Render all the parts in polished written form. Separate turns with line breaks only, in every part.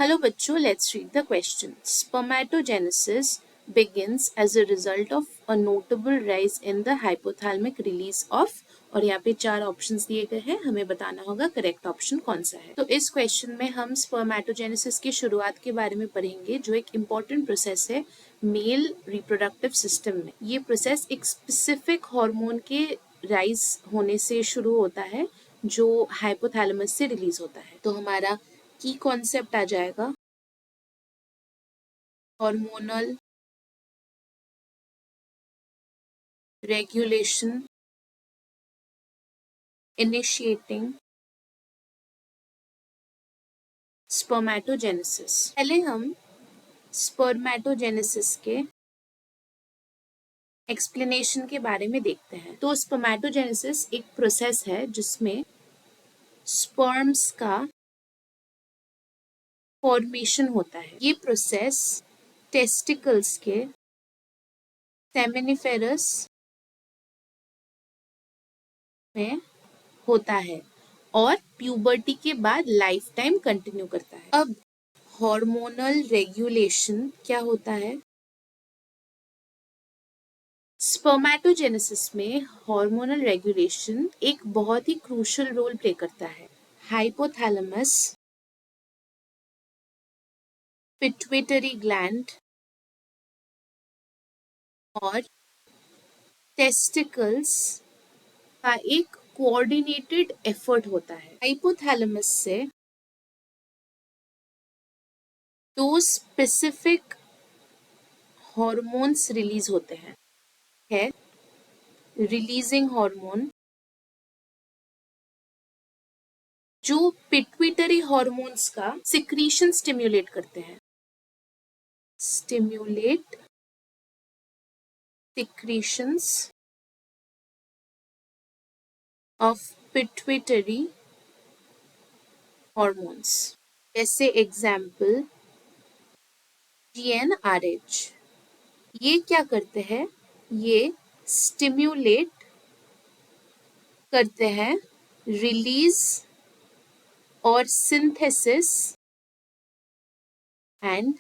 Hello बच्चों, let's read the question. Spermatogenesis begins as a result of a notable rise in the hypothalamic release of, और यहाँ पे 4 options दिए गए हैं, हमें बताना होगा करेक्ट ऑप्शन कौन सा है। तो इस क्वेश्चन में हम स्पर्मेटोजेनेसिस की शुरुआत के बारे में पढ़ेंगे, जो एक इम्पॉर्टेंट प्रोसेस है मेल रिप्रोडक्टिव सिस्टम में। ये प्रोसेस एक स्पेसिफिक हार्मोन के राइज होने से शुरू होता है जो हाइपोथैलेमस से रिलीज होता है। तो हमारा की कॉन्सेप्ट आ जाएगा हार्मोनल रेगुलेशन इनिशिएटिंग स्पर्मेटोजेनेसिस। पहले हम स्पर्मेटोजेनेसिस के एक्सप्लेनेशन के बारे में देखते हैं। तो स्पर्मेटोजेनेसिस एक प्रोसेस है जिसमें स्पर्म्स का फॉर्मेशन होता है। ये प्रोसेस टेस्टिकल्स के सेमिनिफेरस में होता है और प्यूबर्टी के बाद लाइफ टाइम कंटिन्यू करता है। अब हार्मोनल रेगुलेशन क्या होता है? स्पर्मेटोजेनेसिस में हार्मोनल रेगुलेशन एक बहुत ही क्रूशियल रोल प्ले करता है। हाइपोथैलेमस, पिट्यूटरी ग्लैंड और टेस्टिकल्स का एक कोऑर्डिनेटेड एफर्ट होता है। हाइपोथैलेमस से दो स्पेसिफिक हॉर्मोन्स रिलीज होते हैं। है रिलीजिंग हार्मोन जो पिट्यूटरी हॉर्मोन्स का सिक्रीशन स्टिम्युलेट करते हैं। Stimulate secretions of pituitary hormones. जैसे एग्जाम्पल GnRH। ये क्या करते हैं? ये स्टिम्युलेट करते हैं रिलीज और सिंथेसिस एंड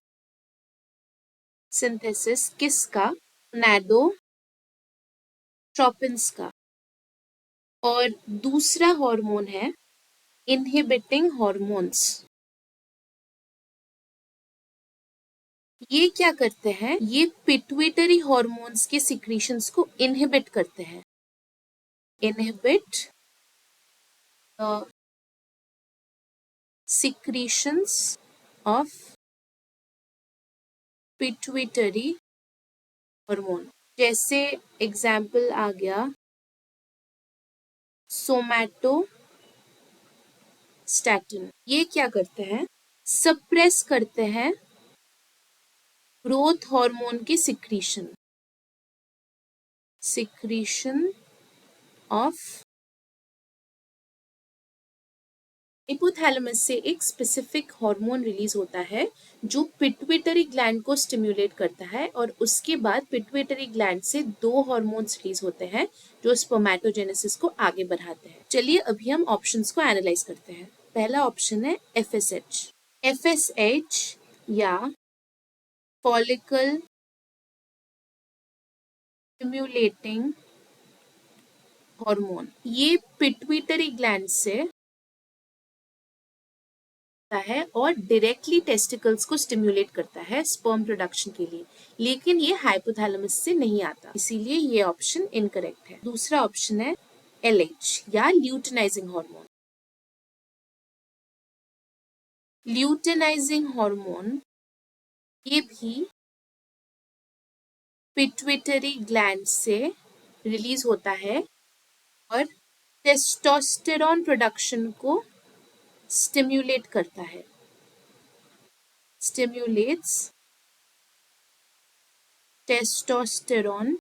सिंथेसिस किसका? गोनाडोट्रोपिन्स का। और दूसरा हार्मोन है इनहिबिटिंग हार्मोन्स। ये क्या करते हैं? ये पिट्यूटरी हार्मोन्स के सिक्रीशंस को इनहिबिट करते हैं। Inhibit secretions of pituitary hormone. जैसे एग्जाम्पल आ गया सोमैटोस्टैटिन। ये क्या करते हैं? सप्रेस करते हैं ग्रोथ हार्मोन के सिक्रीशन ऑफ। हाइपोथैलेमस से एक स्पेसिफिक हार्मोन रिलीज होता है जो पिट्यूटरी ग्लैंड को स्टिम्युलेट करता है और उसके बाद पिट्यूटरी ग्लैंड से दो हार्मोन्स रिलीज होते हैं जो स्पर्मेटोजेनेसिस को आगे बढ़ाते हैं। चलिए अभी हम ऑप्शंस को एनालाइज करते हैं। पहला ऑप्शन है FSH। FSH या फॉलिकल स्टिम्युलेटिंग हार्मोन, ये पिट्यूटरी ग्लैंड से है और डायरेक्टली टेस्टिकल्स को स्टिम्युलेट करता है स्पर्म प्रोडक्शन के लिए, लेकिन ये हाइपोथैलेमस से नहीं आता, इसीलिए ये ऑप्शन इनकरेक्ट है। दूसरा ऑप्शन है LH या ल्यूटेनाइजिंग हार्मोन। ल्यूटेनाइजिंग हार्मोन ये भी पिट्यूटरी ग्लैंड से रिलीज होता है और टेस्टोस्टेरोन प्रोडक्शन को स्टिम्युलेट करता है। स्टिम्युलेट्स टेस्टोस्टेरोन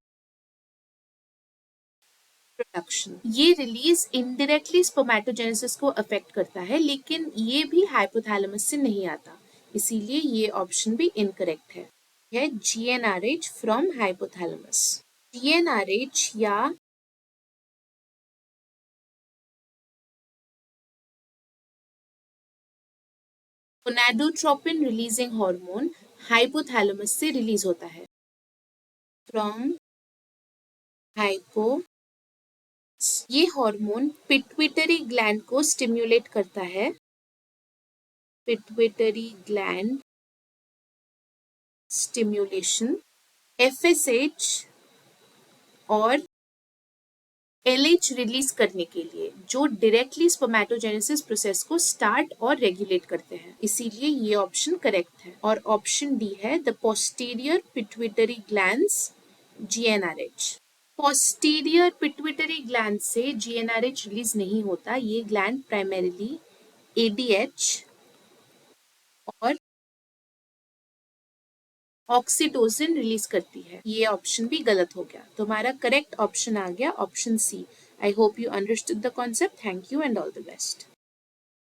प्रोडक्शन। ये रिलीज इनडायरेक्टली स्पर्मेटोजेनेसिस को अफेक्ट करता है, लेकिन ये भी हाइपोथैलेमस से नहीं आता, इसीलिए ये ऑप्शन भी इनकरेक्ट है। GnRH from hypothalamus. GnRH या गोनाडोट्रोपिन रिलीजिंग हार्मोन हाइपोथैलेमस से रिलीज होता है। फ्रॉम हाइपो, ये हार्मोन पिट्यूटरी ग्लैंड को स्टिम्युलेट करता है। पिट्यूटरी ग्लैंड स्टिम्युलेशन, एफएसएच और एलएच रिलीज करने के लिए, जो डायरेक्टली स्पर्मेटोजेनेसिस प्रोसेस को स्टार्ट और रेगुलेट करते हैं। इसीलिए ये ऑप्शन करेक्ट है। और ऑप्शन डी है the posterior pituitary glands GnRH. Posterior pituitary gland से जीएनआरएच रिलीज नहीं होता। ये ग्लैंड प्राइमरीली एडीएच और ऑक्सीटोसिन रिलीज करती है। ये ऑप्शन भी गलत हो गया, तो हमारा करेक्ट ऑप्शन आ गया option C. I hope you understood the concept. Thank you and all the best.